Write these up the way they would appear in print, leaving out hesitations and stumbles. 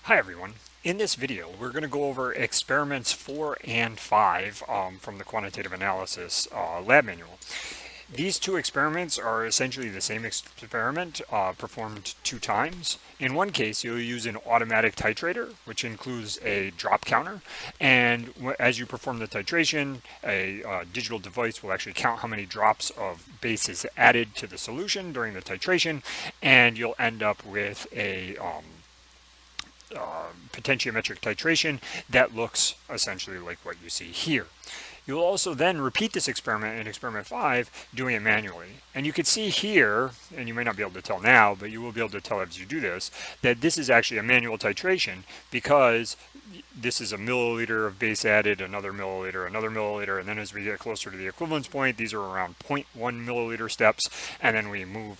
Hi everyone. In this video, we're going to go over experiments 4 and 5 from the quantitative analysis lab manual. These two experiments are essentially the same experiment performed 2 times. In one case, you'll use an automatic titrator, which includes a drop counter. And as you perform the titration, a digital device will actually count how many drops of base is added to the solution during the titration, and you'll end up with a potentiometric titration that looks essentially like what you see here. You'll also then repeat this experiment in experiment 5, doing it manually. And you can see here, and you may not be able to tell now, but you will be able to tell as you do this, that this is actually a manual titration because this is a milliliter of base added, another milliliter, and then as we get closer to the equivalence point, these are around 0.1 milliliter steps, and then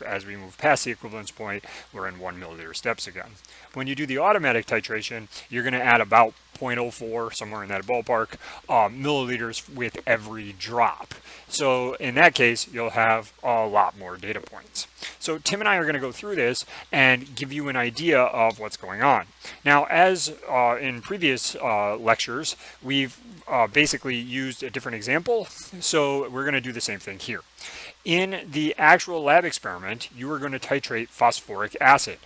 as we move past the equivalence point, we're in 1 milliliter steps again. When you do the automatic titration, you're going to add about 0.04, somewhere in that ballpark, milliliters with every drop. So in that case, you'll have a lot more data points. So Tim and I are going to go through this and give you an idea of what's going on. Now, as in previous lectures, we've basically used a different example, so we're going to do the same thing here. In the actual lab experiment, you are going to titrate phosphoric acid.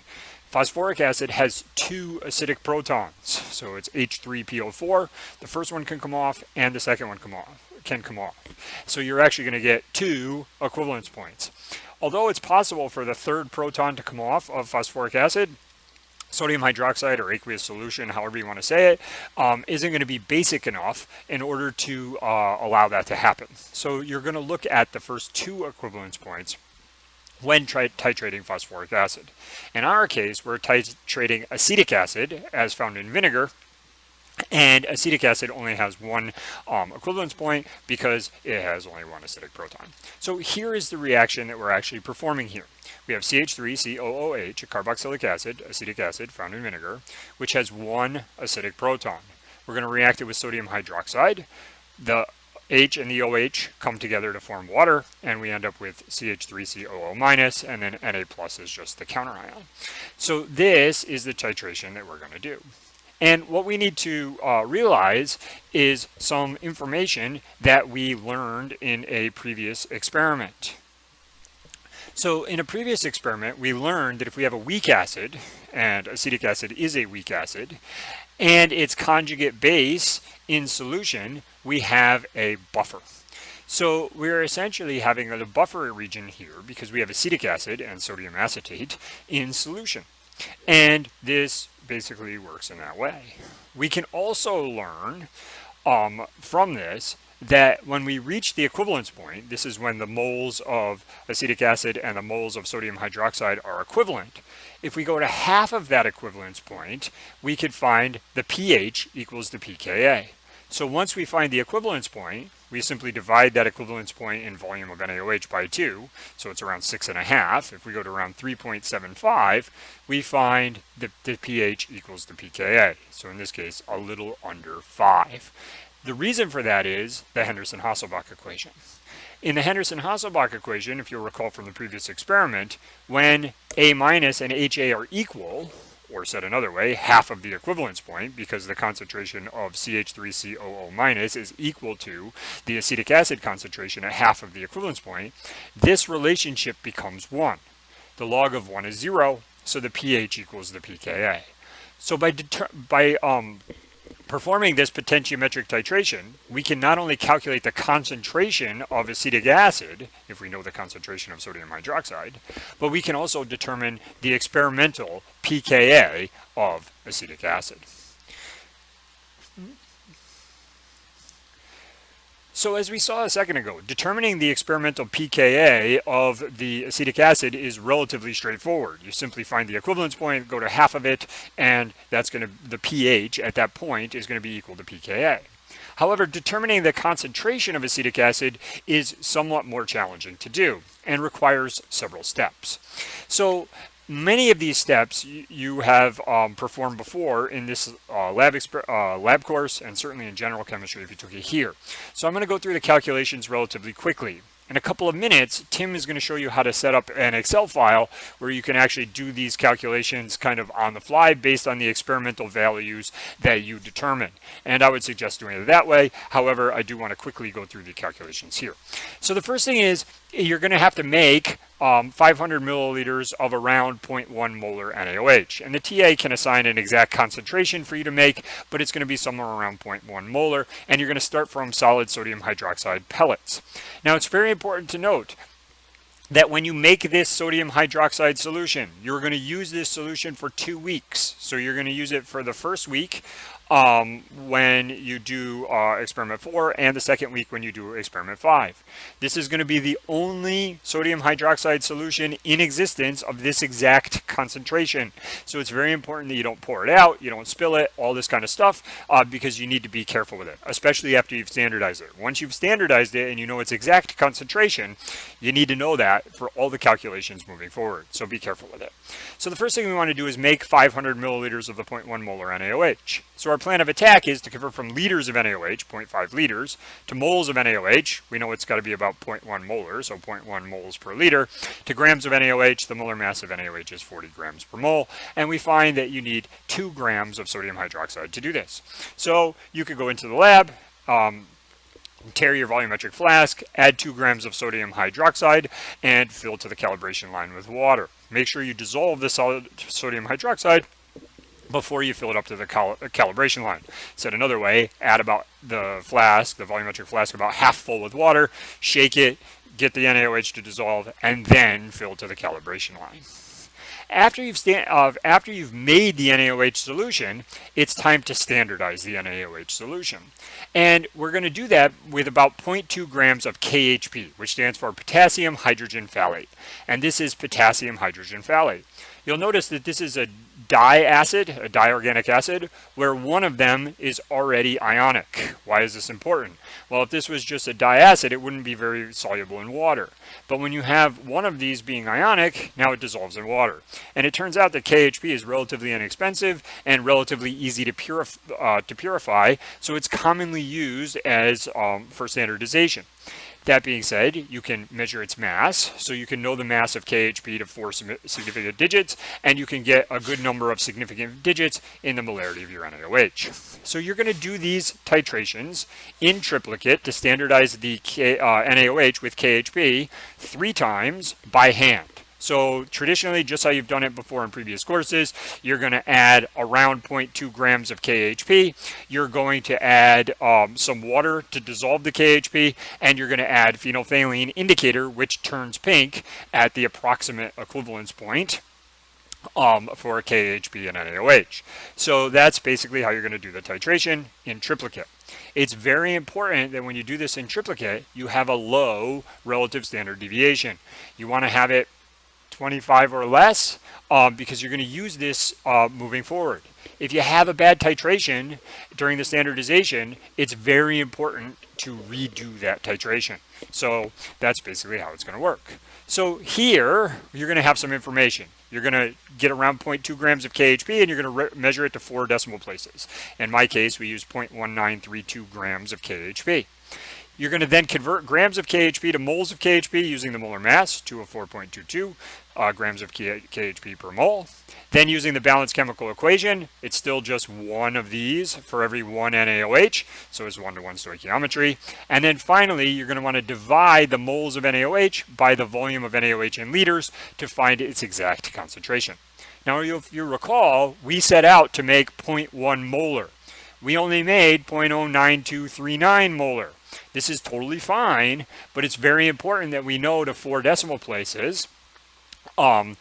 Phosphoric acid has 2 acidic protons, so it's H3PO4. The first one can come off, and the second one can come off. So you're actually going to get 2 equivalence points. Although it's possible for the third proton to come off of phosphoric acid, sodium hydroxide or aqueous solution, however you want to say it, isn't going to be basic enough in order to allow that to happen. So you're going to look at the first 2 equivalence points when titrating phosphoric acid. In our case, we're titrating acetic acid as found in vinegar, and acetic acid only has 1 equivalence point because it has only 1 acidic proton. So here is the reaction that we're actually performing here. We have CH3COOH, a carboxylic acid, acetic acid found in vinegar, which has 1 acidic proton. We're going to react it with sodium hydroxide. The H and the OH come together to form water, and we end up with CH3COO-, and then Na+ is just the counterion. So this is the titration that we're going to do. And what we need to realize is some information that we learned in a previous experiment. So in a previous experiment, we learned that if we have a weak acid, and acetic acid is a weak acid, and its conjugate base in solution, we have a buffer. So we're essentially having a buffer region here because we have acetic acid and sodium acetate in solution. And this basically works in that way. We can also learn from this that when we reach the equivalence point, this is when the moles of acetic acid and the moles of sodium hydroxide are equivalent. If we go to half of that equivalence point, we could find the pH equals the pKa. So once we find the equivalence point, we simply divide that equivalence point in volume of NaOH by 2, so it's around 6.5. If we go to around 3.75, we find the pH equals the pKa. So in this case, a little under 5. The reason for that is the Henderson-Hasselbalch equation. In the Henderson-Hasselbalch equation, if you'll recall from the previous experiment, when A- and HA are equal, or said another way, half of the equivalence point, because the concentration of CH3COO- is equal to the acetic acid concentration at half of the equivalence point, this relationship becomes 1. The log of 1 is 0, so the pH equals the pKa. So by performing this potentiometric titration, we can not only calculate the concentration of acetic acid, if we know the concentration of sodium hydroxide, but we can also determine the experimental pKa of acetic acid. So as we saw a second ago, determining the experimental pKa of the acetic acid is relatively straightforward. You simply find the equivalence point, go to half of it, and the pH at that point is going to be equal to pKa. However, determining the concentration of acetic acid is somewhat more challenging to do and requires several steps. So many of these steps you have performed before in this lab course, and certainly in general chemistry if you took it here. So I'm going to go through the calculations relatively quickly. In a couple of minutes, Tim is going to show you how to set up an Excel file where you can actually do these calculations kind of on the fly based on the experimental values that you determine. And I would suggest doing it that way. However, I do want to quickly go through the calculations here. So the first thing is you're going to have to make 500 milliliters of around 0.1 molar NaOH. And the TA can assign an exact concentration for you to make, but it's going to be somewhere around 0.1 molar. And you're going to start from solid sodium hydroxide pellets. Now, it's very important to note that when you make this sodium hydroxide solution, you're going to use this solution for 2 weeks. So you're going to use it for the first week when you do experiment 4 and the second week when you do experiment 5. This is going to be the only sodium hydroxide solution in existence of this exact concentration. So it's very important that you don't pour it out, you don't spill it, all this kind of stuff, because you need to be careful with it, especially after you've standardized it. Once you've standardized it and you know its exact concentration, you need to know that for all the calculations moving forward. So be careful with it. So the first thing we want to do is make 500 milliliters of the 0.1 molar NaOH. So our plan of attack is to convert from liters of NaOH, 0.5 liters, to moles of NaOH. We know it's got to be about 0.1 molar, so 0.1 moles per liter, to grams of NaOH. The molar mass of NaOH is 40 grams per mole, and we find that you need 2 grams of sodium hydroxide to do this. So you could go into the lab, tear your volumetric flask, add 2 grams of sodium hydroxide, and fill to the calibration line with water. Make sure you dissolve the solid sodium hydroxide before you fill it up to the calibration line. Said another way, add about the volumetric flask, about half full with water, shake it, get the NaOH to dissolve, and then fill to the calibration line. After you've made the NaOH solution, it's time to standardize the NaOH solution. And we're going to do that with about 0.2 grams of KHP, which stands for potassium hydrogen phthalate. And this is potassium hydrogen phthalate. You'll notice that this is a diacid, a diorganic acid, where one of them is already ionic. Why is this important? Well, if this was just a diacid, it wouldn't be very soluble in water. But when you have one of these being ionic, now it dissolves in water. And it turns out that KHP is relatively inexpensive and relatively easy to purify, so it's commonly used as for standardization. That being said, you can measure its mass, so you can know the mass of KHP to 4 significant digits, and you can get a good number of significant digits in the molarity of your NaOH. So you're going to do these titrations in triplicate to standardize the NaOH with KHP 3 times by hand. So traditionally, just how you've done it before in previous courses, you're going to add around 0.2 grams of KHP. You're going to add some water to dissolve the KHP, and you're going to add phenolphthalein indicator, which turns pink at the approximate equivalence point for KHP and NaOH. So that's basically how you're going to do the titration in triplicate. It's very important that when you do this in triplicate, you have a low relative standard deviation. You want to have it 25 or less because you're going to use this moving forward. If you have a bad titration during the standardization, it's very important to redo that titration. So that's basically how it's going to work. So here, you're going to have some information. You're going to get around 0.2 grams of KHP, and you're going to measure it to 4 decimal places. In my case, we use 0.1932 grams of KHP. You're going to then convert grams of KHP to moles of KHP using the molar mass, 204.22 grams of KHP per mole. Then using the balanced chemical equation, it's still just one of these for every 1 NaOH, so it's 1-to-1 stoichiometry. And then finally, you're going to want to divide the moles of NaOH by the volume of NaOH in liters to find its exact concentration. Now, if you recall, we set out to make 0.1 molar. We only made 0.09239 molar. This is totally fine, but it's very important that we know to 4 decimal places, 4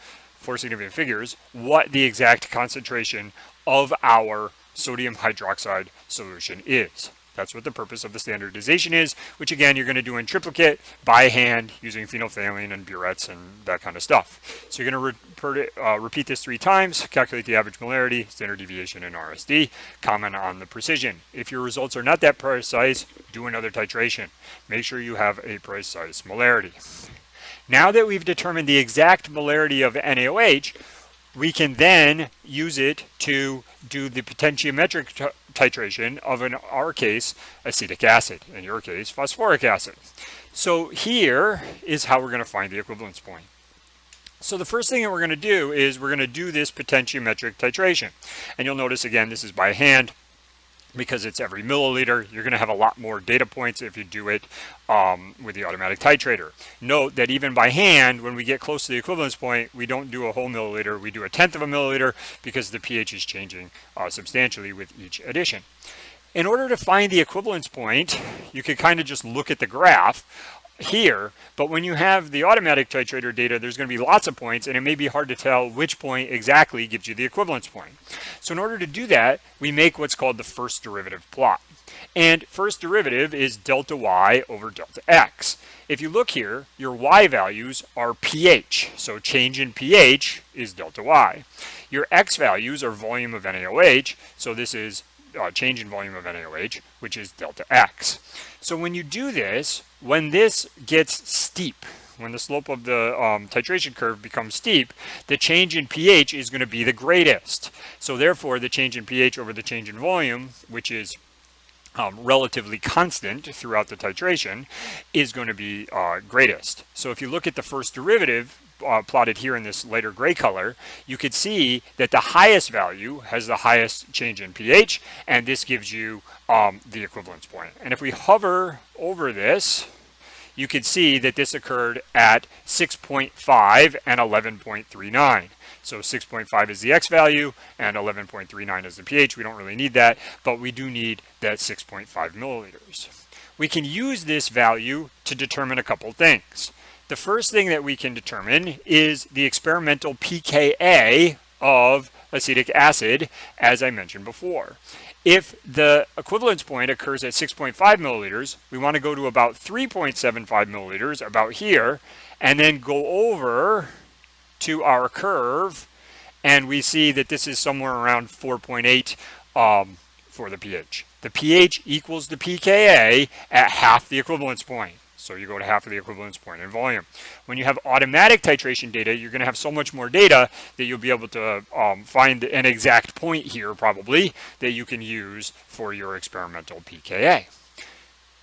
significant figures, what the exact concentration of our sodium hydroxide solution is. That's what the purpose of the standardization is, which again, you're going to do in triplicate by hand using phenolphthalein and burettes and that kind of stuff. So you're going to repeat this 3 times, calculate the average molarity, standard deviation, and RSD, comment on the precision. If your results are not that precise, do another titration. Make sure you have a precise molarity. Now that we've determined the exact molarity of NaOH, we can then use it to do the potentiometric titration of, in our case, acetic acid, in your case, phosphoric acid. So here is how we're going to find the equivalence point. So the first thing that we're going to do is we're going to do this potentiometric titration. And you'll notice again, this is by hand because it's every milliliter. You're going to have a lot more data points if you do it with the automatic titrator. Note that even by hand, when we get close to the equivalence point, we don't do a whole milliliter, we do a tenth of a milliliter because the pH is changing substantially with each addition. In order to find the equivalence point, you could kind of just look at the graph here, but when you have the automatic titrator data, there's going to be lots of points, and it may be hard to tell which point exactly gives you the equivalence point. So in order to do that, we make what's called the first derivative plot. And first derivative is delta y over delta x. If you look here, your y values are pH, so change in pH is delta y. Your x values are volume of NaOH, so this is change in volume of NaOH, which is delta x. So when you do this, when this gets steep, when the slope of the titration curve becomes steep, the change in pH is going to be the greatest. So therefore, the change in pH over the change in volume, which is relatively constant throughout the titration, is going to be greatest. So if you look at the first derivative, plotted here in this lighter gray color, you could see that the highest value has the highest change in pH, and this gives you the equivalence point. And if we hover over this, you could see that this occurred at 6.5 and 11.39. So 6.5 is the x value and 11.39 is the pH. We don't really need that, but we do need that 6.5 milliliters. We can use this value to determine a couple things. The first thing that we can determine is the experimental pKa of acetic acid, as I mentioned before. If the equivalence point occurs at 6.5 milliliters, we want to go to about 3.75 milliliters, about here, and then go over to our curve, and we see that this is somewhere around 4.8 for the pH. The pH equals the pKa at half the equivalence point. So you go to half of the equivalence point in volume. When you have automatic titration data, you're going to have so much more data that you'll be able to find an exact point here, probably, that you can use for your experimental pKa.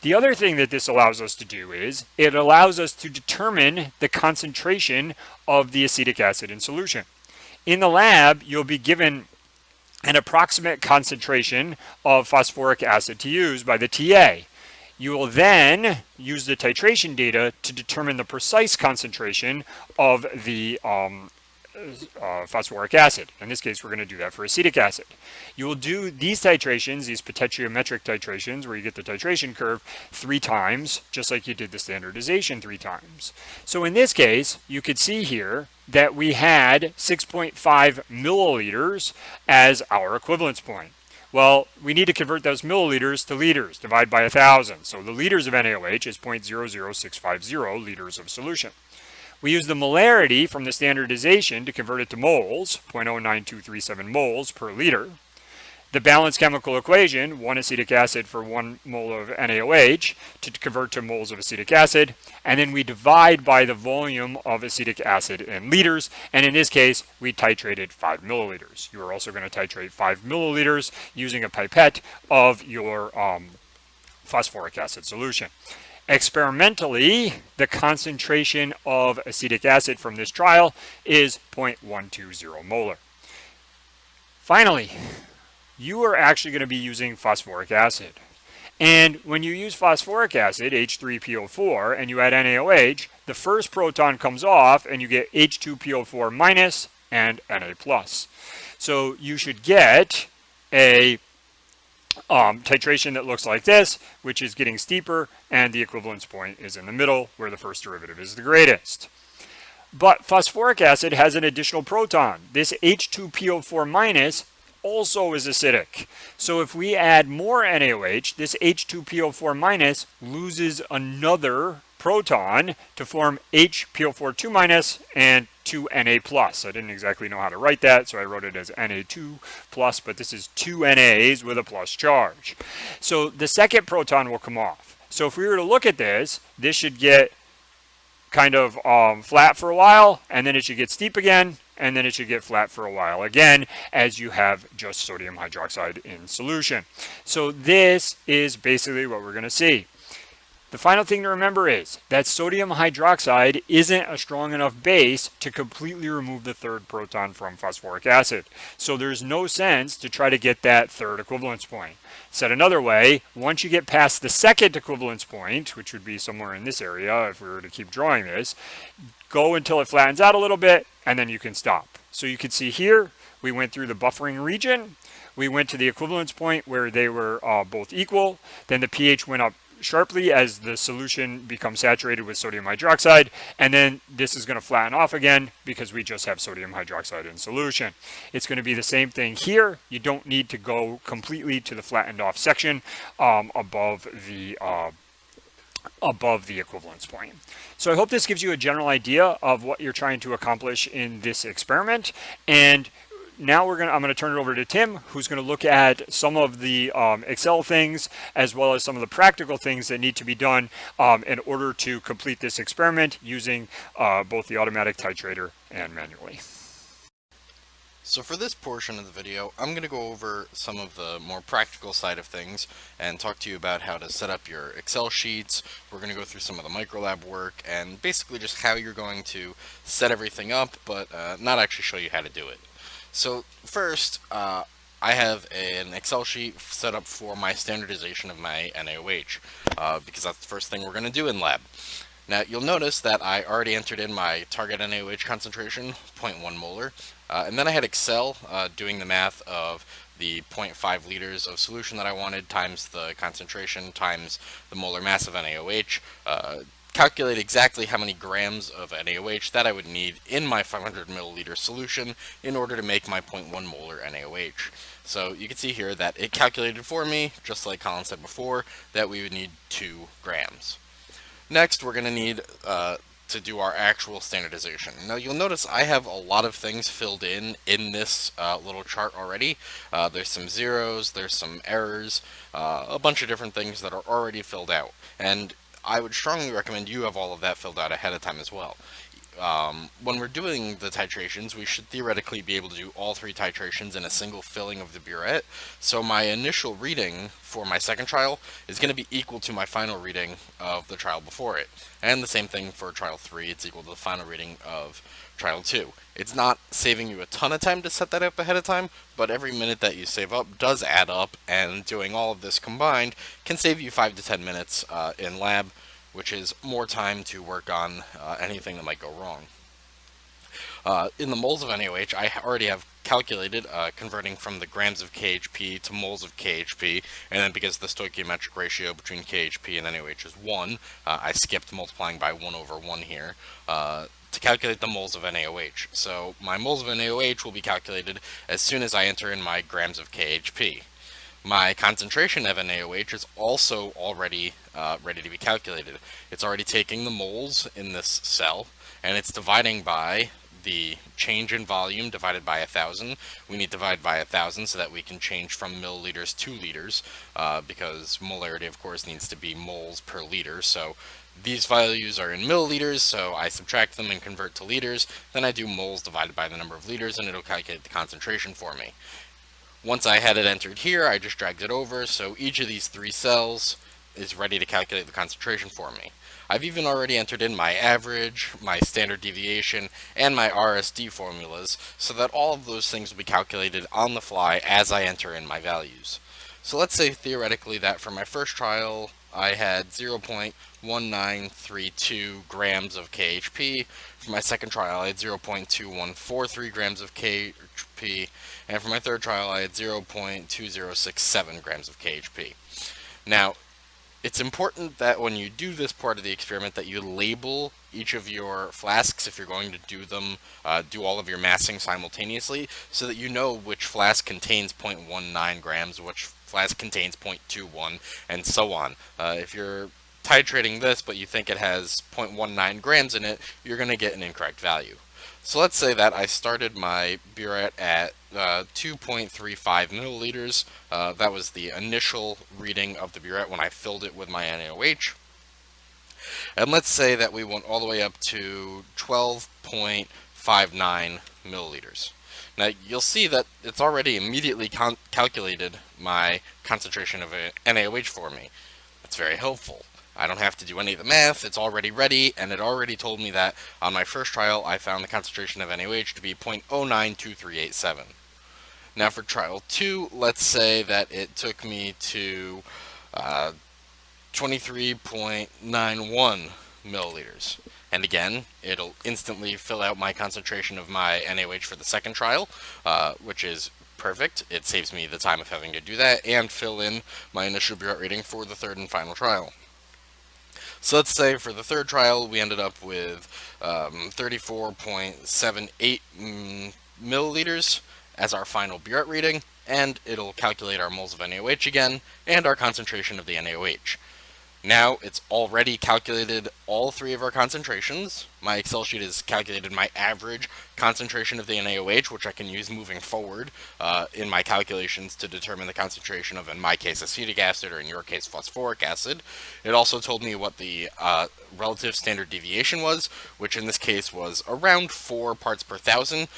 The other thing that this allows us to do is it allows us to determine the concentration of the acetic acid in solution. In the lab, you'll be given an approximate concentration of phosphoric acid to use by the TA. You will then use the titration data to determine the precise concentration of the phosphoric acid. In this case, we're going to do that for acetic acid. You will do these titrations, these potentiometric titrations, where you get the titration curve 3 times, just like you did the standardization 3 times. So in this case, you could see here that we had 6.5 milliliters as our equivalence point. Well, we need to convert those milliliters to liters, divide by 1,000. So the liters of NaOH is 0.00650 liters of solution. We use the molarity from the standardization to convert it to moles, 0.09237 moles per liter. The balanced chemical equation, 1 acetic acid for 1 mole of NaOH, to convert to moles of acetic acid, and then we divide by the volume of acetic acid in liters, and in this case, we titrated 5 milliliters. You are also going to titrate 5 milliliters using a pipette of your phosphoric acid solution. Experimentally, the concentration of acetic acid from this trial is 0.120 molar. Finally, you are actually going to be using phosphoric acid. And when you use phosphoric acid, H3PO4, and you add NaOH, the first proton comes off and you get H2PO4 minus and Na plus. So you should get a titration that looks like this, which is getting steeper, and the equivalence point is in the middle where the first derivative is the greatest. But phosphoric acid has an additional proton. This H2PO4 minus also is acidic. So if we add more NaOH, this H2PO4 minus loses another proton to form HPO42 minus and 2Na plus. I didn't exactly know how to write that, so I wrote it as Na2 plus, but this is 2 NAs with a plus charge. So the second proton will come off. So if we were to look at this, this should get kind of flat for a while, and then it should get steep again, and then it should get flat for a while again as you have just sodium hydroxide in solution. So this is basically what we're going to see. The final thing to remember is that sodium hydroxide isn't a strong enough base to completely remove the third proton from phosphoric acid. So there's no sense to try to get that third equivalence point. Said another way, once you get past the second equivalence point, which would be somewhere in this area if we were to keep drawing this, go until it flattens out a little bit, and then you can stop. So you can see here, we went through the buffering region. We went to the equivalence point where they were both equal. Then the pH went up sharply as the solution becomes saturated with sodium hydroxide, and then this is going to flatten off again because we just have sodium hydroxide in solution. It's going to be the same thing here. You don't need to go completely to the flattened off section above the equivalence point. So I hope this gives you a general idea of what you're trying to accomplish in this experiment. And now I'm going to turn it over to Tim, who's going to look at some of the Excel things as well as some of the practical things that need to be done in order to complete this experiment using both the automatic titrator and manually. So for this portion of the video, I'm going to go over some of the more practical side of things and talk to you about how to set up your Excel sheets. We're going to go through some of the microlab work and basically just how you're going to set everything up, but not actually show you how to do it. So first, I have an Excel sheet set up for my standardization of my NaOH, because that's the first thing we're going to do in lab. Now you'll notice that I already entered in my target NaOH concentration, 0.1 molar, and then I had Excel doing the math of the 0.5 liters of solution that I wanted times the concentration times the molar mass of NaOH, calculate exactly how many grams of NaOH that I would need in my 500 milliliter solution in order to make my 0.1 molar NaOH. So you can see here that it calculated for me, just like Colin said before, that we would need 2 grams. Next, we're going to need to do our actual standardization. Now you'll notice I have a lot of things filled in this little chart already. There's some zeros, there's some errors, a bunch of different things that are already filled out. And I would strongly recommend you have all of that filled out ahead of time as well. When we're doing the titrations, we should theoretically be able to do all 3 titrations in a single filling of the burette. So my initial reading for my second trial is going to be equal to my final reading of the trial before it. And the same thing for trial 3, it's equal to the final reading of trial 2. It's not saving you a ton of time to set that up ahead of time, but every minute that you save up does add up, and doing all of this combined can save you 5 to 10 minutes in lab, which is more time to work on anything that might go wrong. In the moles of NaOH, I already have calculated converting from the grams of KHP to moles of KHP, and then because the stoichiometric ratio between KHP and NaOH is 1, I skipped multiplying by 1 over 1 here to calculate the moles of NaOH. So my moles of NaOH will be calculated as soon as I enter in my grams of KHP. My concentration of NaOH is also already ready to be calculated. It's already taking the moles in this cell, and it's dividing by the change in volume divided by 1,000. We need to divide by 1,000 so that we can change from milliliters to liters, because molarity, of course, needs to be moles per liter. So these values are in milliliters, so I subtract them and convert to liters. Then I do moles divided by the number of liters, and it'll calculate the concentration for me. Once I had it entered here, I just dragged it over, so each of these 3 cells is ready to calculate the concentration for me. I've even already entered in my average, my standard deviation, and my RSD formulas, so that all of those things will be calculated on the fly as I enter in my values. So let's say theoretically that for my first trial, I had 0.1932 grams of KHP. For my second trial, I had 0.2143 grams of KHP. And for my third trial, I had 0.2067 grams of KHP. Now, it's important that when you do this part of the experiment that you label each of your flasks if you're going to do them, do all of your massing simultaneously, so that you know which flask contains 0.19 grams, which flask contains 0.21, and so on. If you're titrating this but you think it has 0.19 grams in it, you're going to get an incorrect value. So let's say that I started my burette at 2.35 milliliters. That was the initial reading of the burette when I filled it with my NaOH. And let's say that we went all the way up to 12.59 milliliters. Now you'll see that it's already immediately calculated my concentration of NaOH for me. That's very helpful. I don't have to do any of the math, it's already ready, and it already told me that on my first trial I found the concentration of NaOH to be 0.092387. Now for trial 2, let's say that it took me to 23.91 milliliters. And again, it'll instantly fill out my concentration of my NaOH for the second trial, which is perfect. It saves me the time of having to do that and fill in my initial Burette rating for the third and final trial. So let's say for the third trial, we ended up with 34.78 milliliters as our final Burette reading, and it'll calculate our moles of NaOH again, and our concentration of the NaOH. Now it's already calculated all three of our concentrations. My Excel sheet has calculated my average concentration of the NaOH, which I can use moving forward in my calculations to determine the concentration of, in my case, acetic acid, or in your case, phosphoric acid. It also told me what the relative standard deviation was, which in this case was around 4 parts per thousand,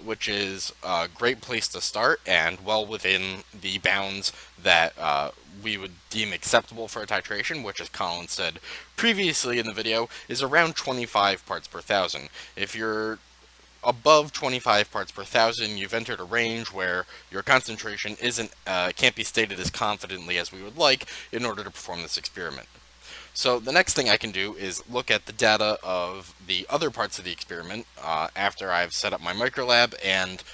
which is a great place to start and well within the bounds that we would deem acceptable for a titration, which, as Colin said previously in the video, is around 25 parts per thousand. If you're above 25 parts per thousand, you've entered a range where your concentration can't be stated as confidently as we would like in order to perform this experiment. So the next thing I can do is look at the data of the other parts of the experiment after I've set up my microlab and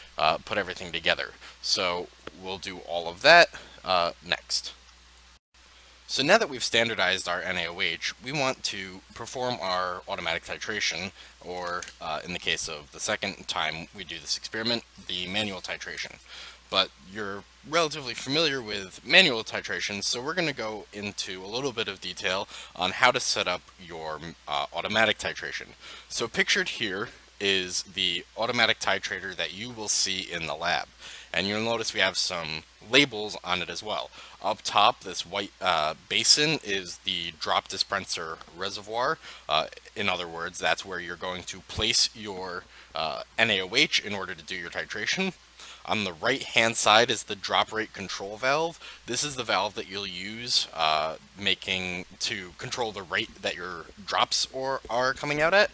put everything together. So we'll do all of that next. So now that we've standardized our NaOH, we want to perform our automatic titration, or in the case of the second time we do this experiment, the manual titration. But you're relatively familiar with manual titration, so we're going to go into a little bit of detail on how to set up your automatic titration. So pictured here is the automatic titrator that you will see in the lab. And you'll notice we have some labels on it as well. Up top, this white basin is the drop dispenser reservoir. In other words, that's where you're going to place your NaOH in order to do your titration. On the right hand side is the drop rate control valve. This is the valve that you'll use to control the rate that your drops are coming out at.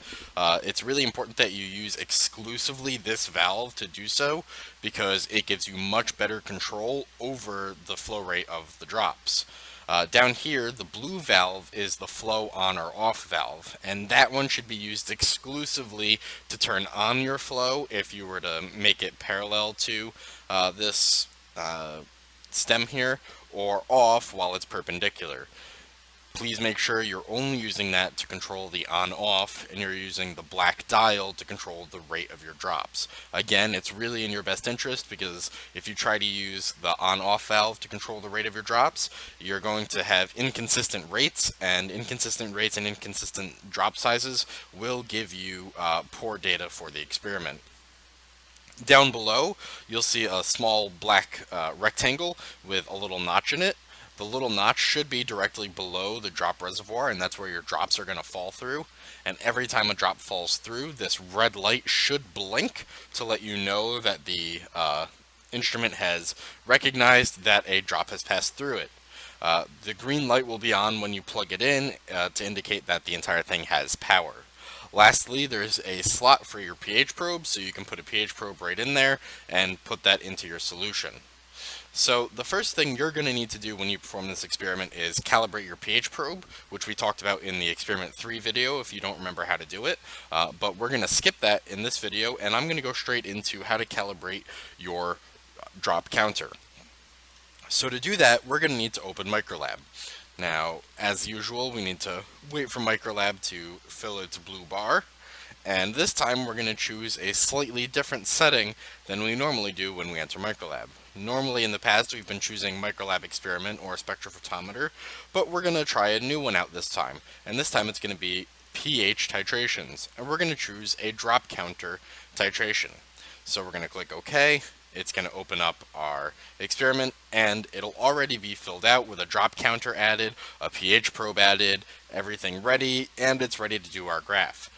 It's really important that you use exclusively this valve to do so, because it gives you much better control over the flow rate of the drops. Down here, the blue valve is the flow on or off valve, and that one should be used exclusively to turn on your flow if you were to make it parallel to this stem here, or off while it's perpendicular. Please make sure you're only using that to control the on-off, and you're using the black dial to control the rate of your drops. Again, it's really in your best interest, because if you try to use the on-off valve to control the rate of your drops, you're going to have inconsistent rates, and inconsistent drop sizes will give you poor data for the experiment. Down below, you'll see a small black rectangle with a little notch in it. The little notch should be directly below the drop reservoir, and that's where your drops are going to fall through. And every time a drop falls through, this red light should blink to let you know that the instrument has recognized that a drop has passed through it. The green light will be on when you plug it in to indicate that the entire thing has power. Lastly, there's a slot for your pH probe, so you can put a pH probe right in there and put that into your solution. So the first thing you're going to need to do when you perform this experiment is calibrate your pH probe, which we talked about in the experiment 3 video if you don't remember how to do it. But we're going to skip that in this video, and I'm going to go straight into how to calibrate your drop counter. So to do that, we're going to need to open Microlab. Now, as usual, we need to wait for Microlab to fill its blue bar. And this time we're going to choose a slightly different setting than we normally do when we enter Microlab. Normally in the past we've been choosing Microlab Experiment or Spectrophotometer, but we're going to try a new one out this time. And this time it's going to be pH titrations. And we're going to choose a drop counter titration. So we're going to click OK. It's going to open up our experiment, and it'll already be filled out with a drop counter added, a pH probe added, everything ready, and it's ready to do our graph.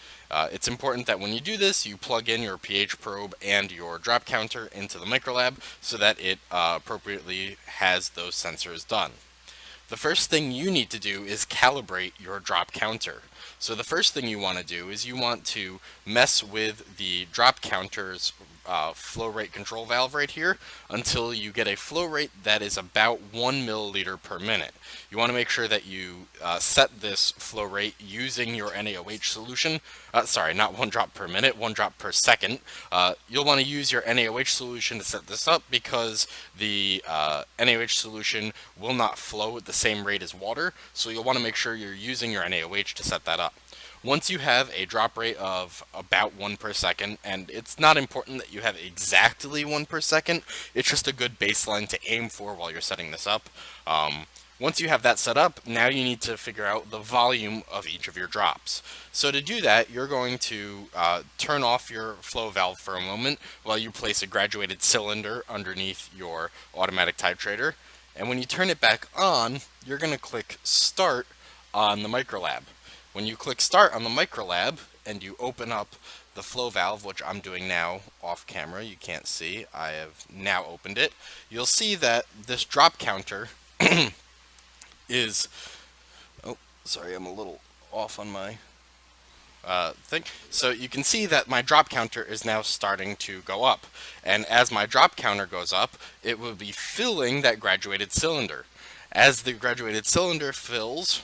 It's important that when you do this, you plug in your pH probe and your drop counter into the Microlab so that it appropriately has those sensors done. the first thing you need to do is calibrate your drop counter. So the first thing you want to do is you want to mess with the drop counter's flow rate control valve right here until you get a flow rate that is about 1 milliliter per minute. You want to make sure that you set this flow rate using your NaOH solution. Sorry, not 1 drop per minute, 1 drop per second. You'll want to use your NaOH solution to set this up because the NaOH solution will not flow at the same rate as water, so you'll want to make sure you're using your NaOH to set that up. Once you have a drop rate of about 1 per second, and it's not important that you have exactly 1 per second, it's just a good baseline to aim for while you're setting this up. Once you have that set up, now you need to figure out the volume of each of your drops. So to do that, you're going to turn off your flow valve for a moment while you place a graduated cylinder underneath your automatic titrator. And when you turn it back on, you're going to click Start on the Microlab. When you click Start on the Microlab and you open up the flow valve, which I'm doing now off camera, you can't see, I have now opened it, you'll see that this drop counter is, oh, sorry, I'm a little off on my thing. So you can see that my drop counter is now starting to go up. And as my drop counter goes up, it will be filling that graduated cylinder. As the graduated cylinder fills,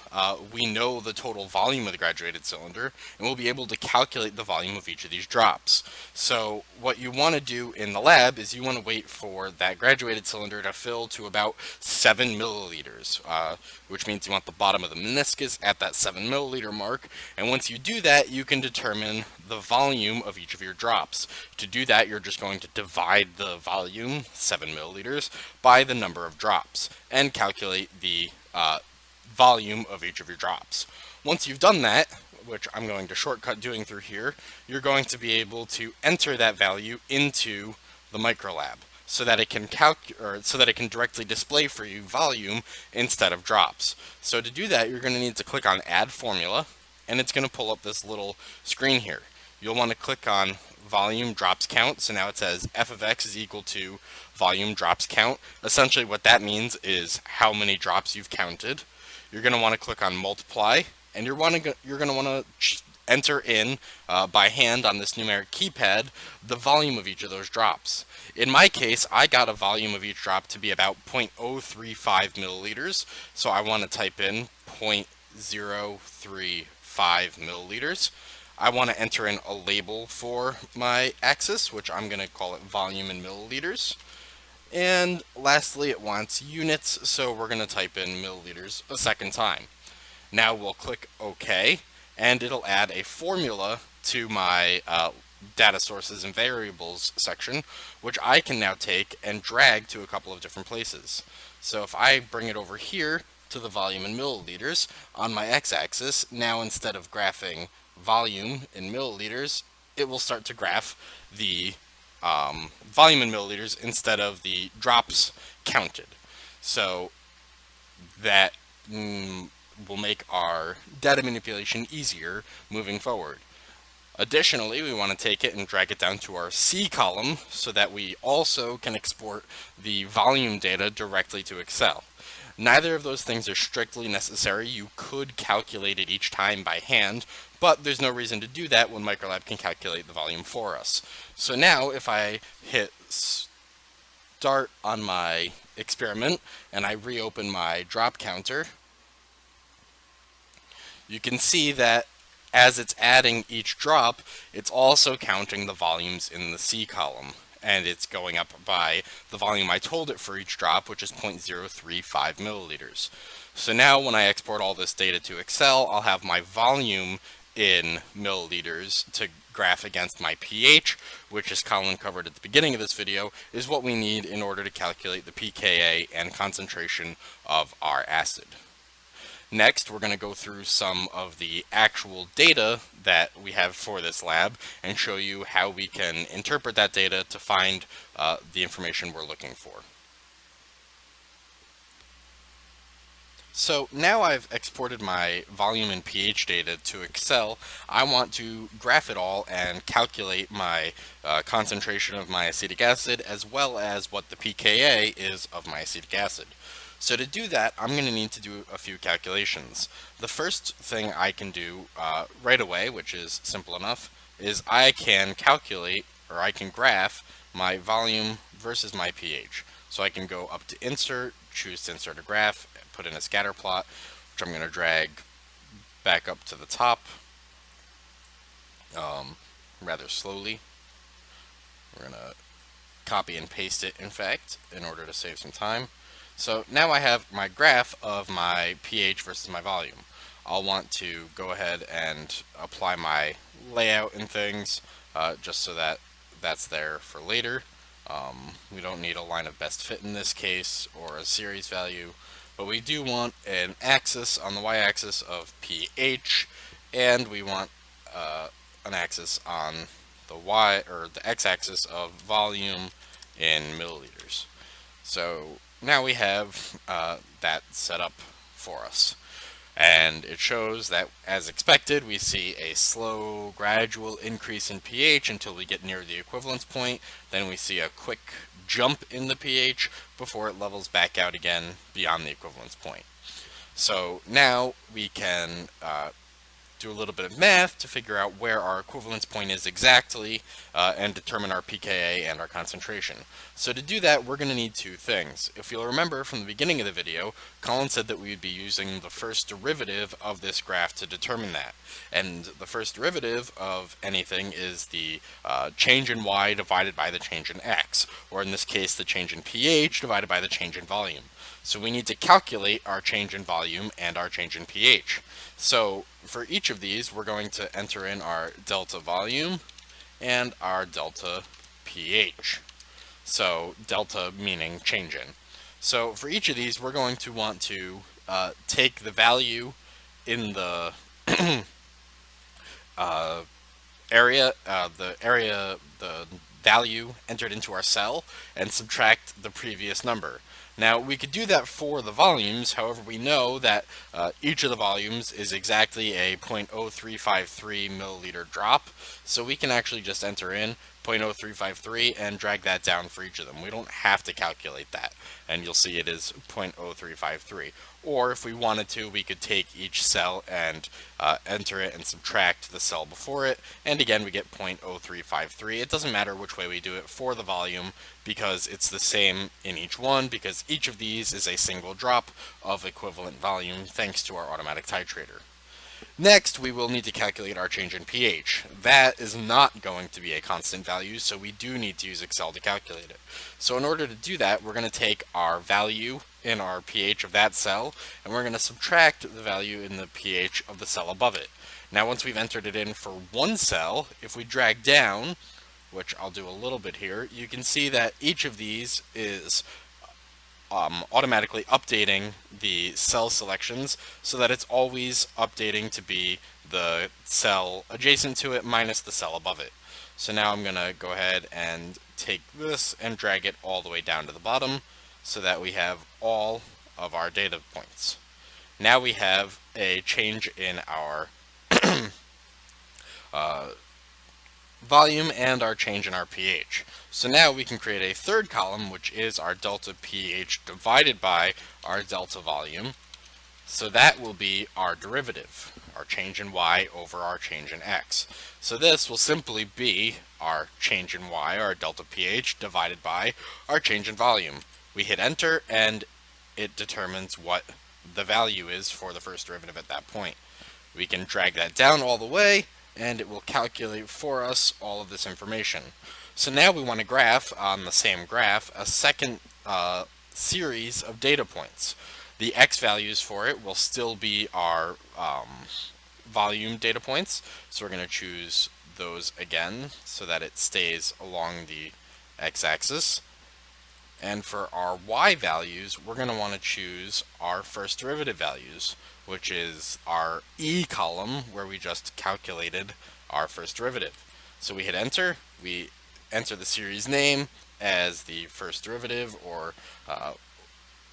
we know the total volume of the graduated cylinder, and we'll be able to calculate the volume of each of these drops. So what you want to do in the lab is you want to wait for that graduated cylinder to fill to about 7 milliliters, which means you want the bottom of the meniscus at that 7 milliliter mark. And once you do that, you can determine the volume of each of your drops. To do that, you're just going to divide the volume, 7 milliliters, by the number of drops, and calculate the volume of each of your drops. Once you've done that, which I'm going to shortcut doing through here, you're going to be able to enter that value into the Microlab so that it can directly display for you volume instead of drops. So to do that, you're going to need to click on Add Formula, and it's going to pull up this little screen here. You'll want to click on volume drops count. So now it says f of x is equal to volume drops count. Essentially what that means is how many drops you've counted. You're going to want to click on multiply, and you're going to want to enter in by hand on this numeric keypad the volume of each of those drops. In my case, I got a volume of each drop to be about 0.035 milliliters, so I want to type in 0.035 milliliters. I want to enter in a label for my axis, which I'm going to call it volume in milliliters. And lastly, it wants units, so we're going to type in milliliters a second time. Now we'll click OK, and it'll add a formula to my data sources and variables section, which I can now take and drag to a couple of different places. So if I bring it over here to the volume in milliliters on my x-axis, now instead of graphing volume in milliliters, it will start to graph the volume in milliliters instead of the drops counted. So that will make our data manipulation easier moving forward. Additionally, we want to take it and drag it down to our C column so that we also can export the volume data directly to Excel. Neither of those things are strictly necessary. You could calculate it each time by hand, but there's no reason to do that when Microlab can calculate the volume for us. So now if I hit start on my experiment and I reopen my drop counter, you can see that as it's adding each drop, it's also counting the volumes in the C column. And it's going up by the volume I told it for each drop, which is 0.035 milliliters. So now when I export all this data to Excel, I'll have my volume in milliliters to graph against my pH, which, as Colin covered at the beginning of this video, is what we need in order to calculate the pKa and concentration of our acid. Next, we're going to go through some of the actual data that we have for this lab and show you how we can interpret that data to find the information we're looking for. So now I've exported my volume and pH data to Excel. I want to graph it all and calculate my concentration of my acetic acid as well as what the pKa is of my acetic acid. So to do that, I'm going to need to do a few calculations. The first thing I can do right away, which is simple enough, is I can calculate, or I can graph, my volume versus my pH. So I can go up to Insert, choose to insert a graph, put in a scatter plot, which I'm going to drag back up to the top rather slowly. We're going to copy and paste it, in fact, in order to save some time. So now I have my graph of my pH versus my volume. I'll want to go ahead and apply my layout and things just so that that's there for later. We don't need a line of best fit in this case or a series value, but we do want an axis on the y-axis of pH, and we want an axis on the y or the x-axis of volume in milliliters. So now we have that set up for us. And it shows that, as expected, we see a slow, gradual increase in pH until we get near the equivalence point. Then we see a quick jump in the pH before it levels back out again beyond the equivalence point. So now we can do a little bit of math to figure out where our equivalence point is exactly and determine our pKa and our concentration. So to do that, we're going to need two things. If you'll remember from the beginning of the video, Colin said that we would be using the first derivative of this graph to determine that. And the first derivative of anything is the change in y divided by the change in x, or in this case, the change in pH divided by the change in volume. So we need to calculate our change in volume and our change in pH. So for each of these, we're going to enter in our delta volume and our delta pH. So delta meaning change in. So for each of these, we're going to want to take the value in the the value entered into our cell and subtract the previous number. Now we could do that for the volumes, however we know that each of the volumes is exactly a 0.0353 milliliter drop, so we can actually just enter in 0.0353 and drag that down for each of them. We don't have to calculate that, and you'll see it is 0.0353. Or if we wanted to, we could take each cell and enter it and subtract the cell before it, and again we get 0.0353. It doesn't matter which way we do it for the volume because it's the same in each one, because each of these is a single drop of equivalent volume thanks to our automatic titrator. Next, we will need to calculate our change in pH. That is not going to be a constant value, so we do need to use Excel to calculate it. So in order to do that, we're going to take our value in our pH of that cell, and we're going to subtract the value in the pH of the cell above it. Now once we've entered it in for one cell, if we drag down, which I'll do a little bit here, you can see that each of these is automatically updating the cell selections so that it's always updating to be the cell adjacent to it minus the cell above it. So now I'm going to go ahead and take this and drag it all the way down to the bottom so that we have all of our data points. Now we have a change in our volume and our change in our pH. So now we can create a third column, which is our delta pH divided by our delta volume. So that will be our derivative, our change in y over our change in x. So this will simply be our change in y, our delta pH, divided by our change in volume. We hit enter and it determines what the value is for the first derivative at that point. We can drag that down all the way and it will calculate for us all of this information. So now we want to graph on the same graph a second series of data points. The x values for it will still be our volume data points, so we're going to choose those again so that it stays along the x-axis. And for our y values, we're going to want to choose our first derivative values, which is our E column where we just calculated our first derivative. So we hit enter, we enter the series name as the first derivative or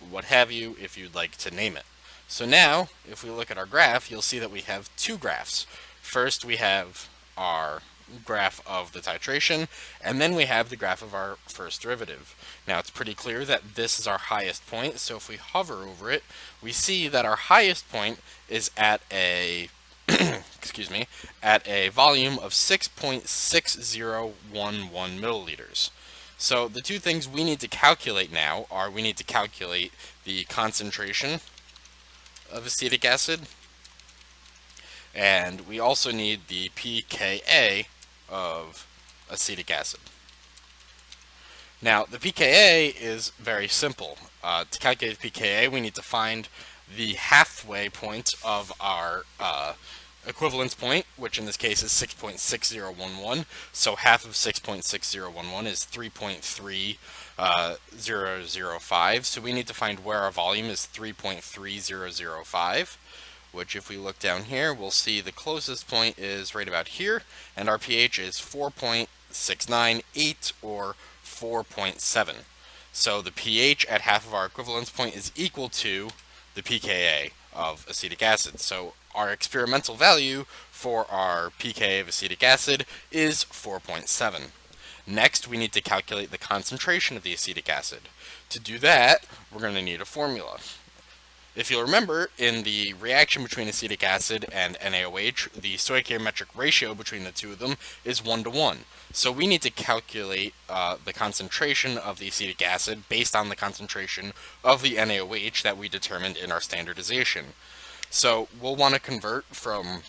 what have you if you'd like to name it. So now, if we look at our graph, you'll see that we have two graphs. First, we have our graph of the titration, and then we have the graph of our first derivative. Now, it's pretty clear that this is our highest point, so if we hover over it, we see that our highest point is at a excuse me, at a volume of 6.6011 milliliters. So the two things we need to calculate now are we need to calculate the concentration of acetic acid, and we also need the pKa of acetic acid. Now, the pKa is very simple. To calculate the pKa, we need to find the halfway point of our equivalence point, which in this case is 6.6011. So half of 6.6011 is 3.3005. So we need to find where our volume is 3.3005, which if we look down here, we'll see the closest point is right about here, and our pH is 4.698 or 4.7. So the pH at half of our equivalence point is equal to the pKa of acetic acid. So our experimental value for our pKa of acetic acid is 4.7. Next, we need to calculate the concentration of the acetic acid. To do that, we're going to need a formula. If you'll remember, in the reaction between acetic acid and NaOH, the stoichiometric ratio between the two of them is 1:1. So we need to calculate the concentration of the acetic acid based on the concentration of the NaOH that we determined in our standardization. So we'll want to convert from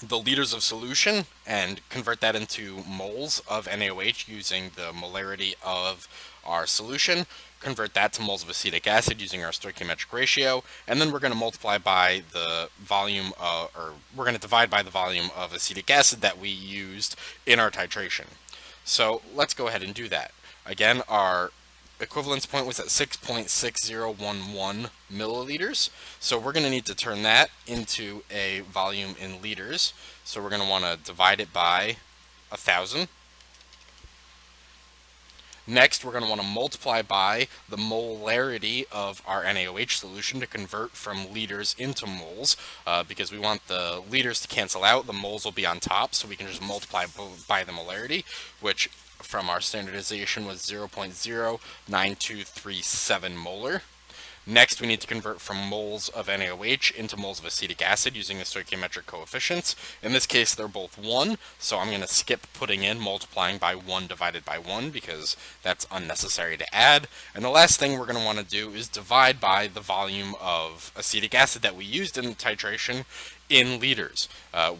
the liters of solution and convert that into moles of NaOH using the molarity of our solution, convert that to moles of acetic acid using our stoichiometric ratio, and then we're going to multiply by the volume, or we're going to divide by the volume of acetic acid that we used in our titration. So let's go ahead and do that. Again, our equivalence point was at 6.6011 milliliters, so we're going to need to turn that into a volume in liters. So we're going to want to divide it by 1,000. Next, we're going to want to multiply by the molarity of our NaOH solution to convert from liters into moles, because we want the liters to cancel out. The moles will be on top, so we can just multiply by the molarity, which from our standardization was 0.09237 molar. Next, we need to convert from moles of NaOH into moles of acetic acid using the stoichiometric coefficients. In this case, they're both 1, so I'm going to skip putting in multiplying by 1 divided by 1 because that's unnecessary to add. And the last thing we're going to want to do is divide by the volume of acetic acid that we used in the titration in liters.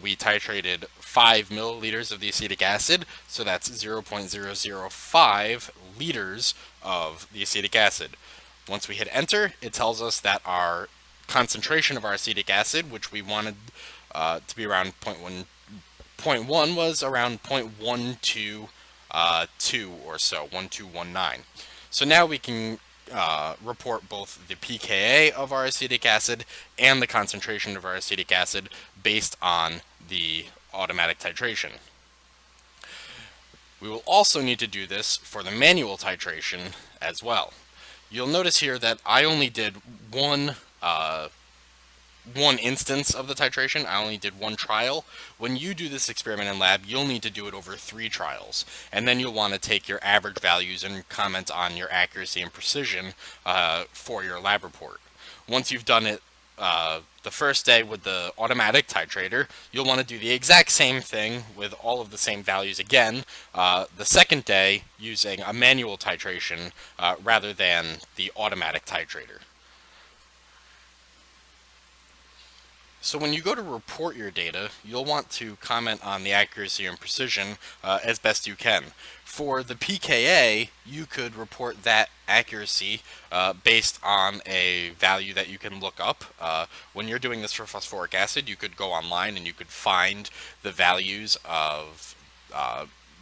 We titrated 5 milliliters of the acetic acid, so that's 0.005 liters of the acetic acid. Once we hit enter, it tells us that our concentration of our acetic acid, which we wanted to be around 0.1, was around 0.122 or so, 1219. So now we can report both the pKa of our acetic acid and the concentration of our acetic acid based on the automatic titration. We will also need to do this for the manual titration as well. You'll notice here that I only did one instance of the titration. I only did one trial. When you do this experiment in lab, you'll need to do it over 3 trials, and then you'll want to take your average values and comment on your accuracy and precision for your lab report. Once you've done it the first day with the automatic titrator, you'll want to do the exact same thing with all of the same values again the second day using a manual titration rather than the automatic titrator. So when you go to report your data, you'll want to comment on the accuracy and precision as best you can. For the pKa, you could report that accuracy based on a value that you can look up. When you're doing this for phosphoric acid, you could go online and you could find the values of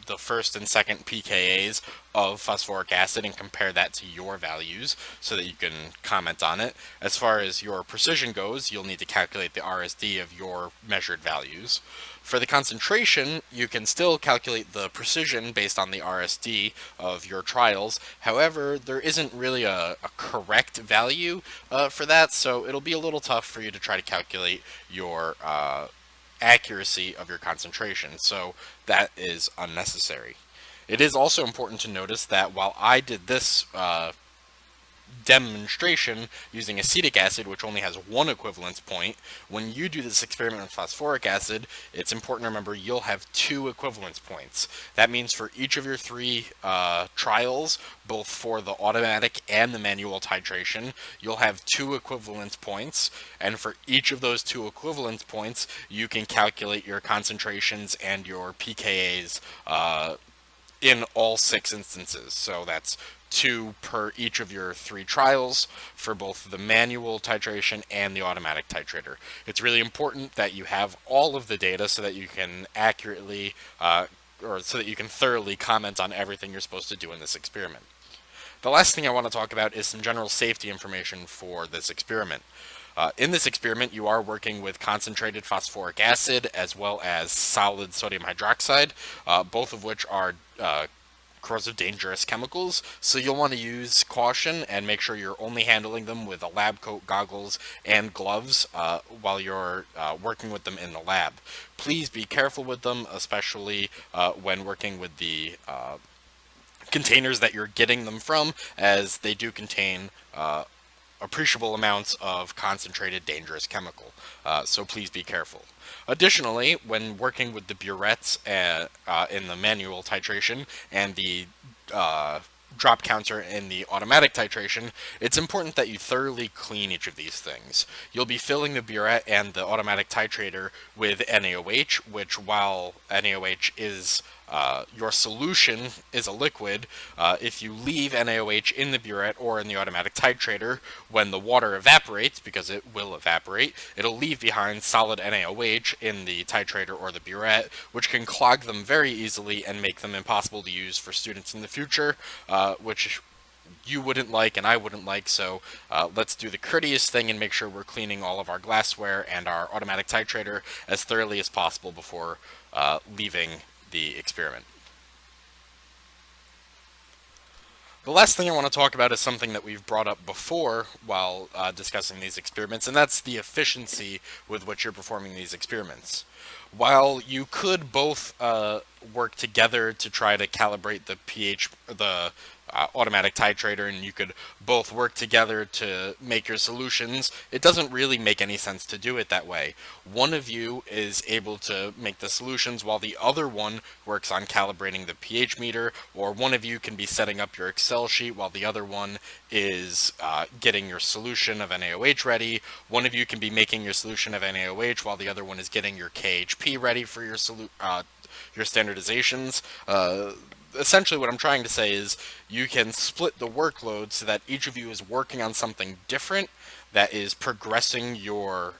the first and second pKa's of phosphoric acid and compare that to your values so that you can comment on it. As far as your precision goes, you'll need to calculate the RSD of your measured values. For the concentration, you can still calculate the precision based on the RSD of your trials. However, there isn't really a correct value for that, so it'll be a little tough for you to try to calculate your accuracy of your concentration, so that is unnecessary. It is also important to notice that while I did this demonstration using acetic acid, which only has one equivalence point, when you do this experiment with phosphoric acid, it's important to remember you'll have 2 equivalence points. That means for each of your 3 trials, both for the automatic and the manual titration, you'll have 2 equivalence points, and for each of those 2 equivalence points, you can calculate your concentrations and your pKa's in all 6 instances. So that's 2 per each of your 3 trials for both the manual titration and the automatic titrator. It's really important that you have all of the data so that you can accurately or so that you can thoroughly comment on everything you're supposed to do in this experiment. The last thing I want to talk about is some general safety information for this experiment. In this experiment, you are working with concentrated phosphoric acid as well as solid sodium hydroxide, both of which are corrosive dangerous chemicals, so you'll want to use caution and make sure you're only handling them with a lab coat, goggles, and gloves while you're working with them in the lab. Please be careful with them, especially when working with the containers that you're getting them from, as they do contain appreciable amounts of concentrated dangerous chemical, so please be careful. Additionally, when working with the burettes in the manual titration and the drop counter in the automatic titration, it's important that you thoroughly clean each of these things. You'll be filling the burette and the automatic titrator with NaOH, which, while NaOH is your solution is a liquid, if you leave NaOH in the burette or in the automatic titrator, when the water evaporates, because it will evaporate, it'll leave behind solid NaOH in the titrator or the burette, which can clog them very easily and make them impossible to use for students in the future, which you wouldn't like and I wouldn't like, so let's do the courteous thing and make sure we're cleaning all of our glassware and our automatic titrator as thoroughly as possible before leaving the experiment. The last thing I want to talk about is something that we've brought up before while discussing these experiments, and that's the efficiency with which you're performing these experiments. While you could both work together to try to calibrate the pH, the automatic titrator, and you could both work together to make your solutions, it doesn't really make any sense to do it that way. One of you is able to make the solutions while the other one works on calibrating the pH meter, or one of you can be setting up your Excel sheet while the other one is getting your solution of NaOH ready. One of you can be making your solution of NaOH while the other one is getting your KHP ready for your standardizations. Essentially what I'm trying to say is you can split the workload so that each of you is working on something different that is progressing your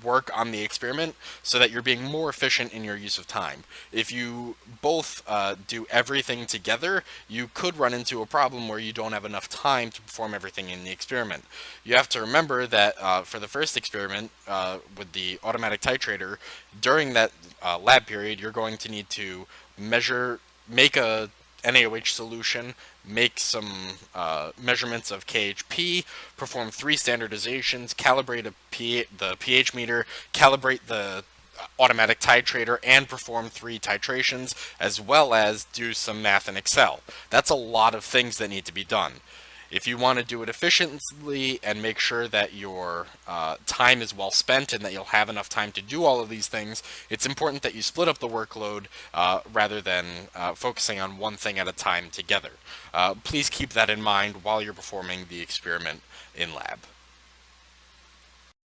work on the experiment so that you're being more efficient in your use of time. If you both do everything together, you could run into a problem where you don't have enough time to perform everything in the experiment. You have to remember that for the first experiment with the automatic titrator, during that lab period, you're going to need to make a NaOH solution, make some measurements of KHP, perform 3 standardizations, calibrate the pH meter, calibrate the automatic titrator, and perform 3 titrations, as well as do some math in Excel. That's a lot of things that need to be done. If you want to do it efficiently and make sure that your time is well spent and that you'll have enough time to do all of these things, it's important that you split up the workload rather than focusing on one thing at a time together. Please keep that in mind while you're performing the experiment in lab.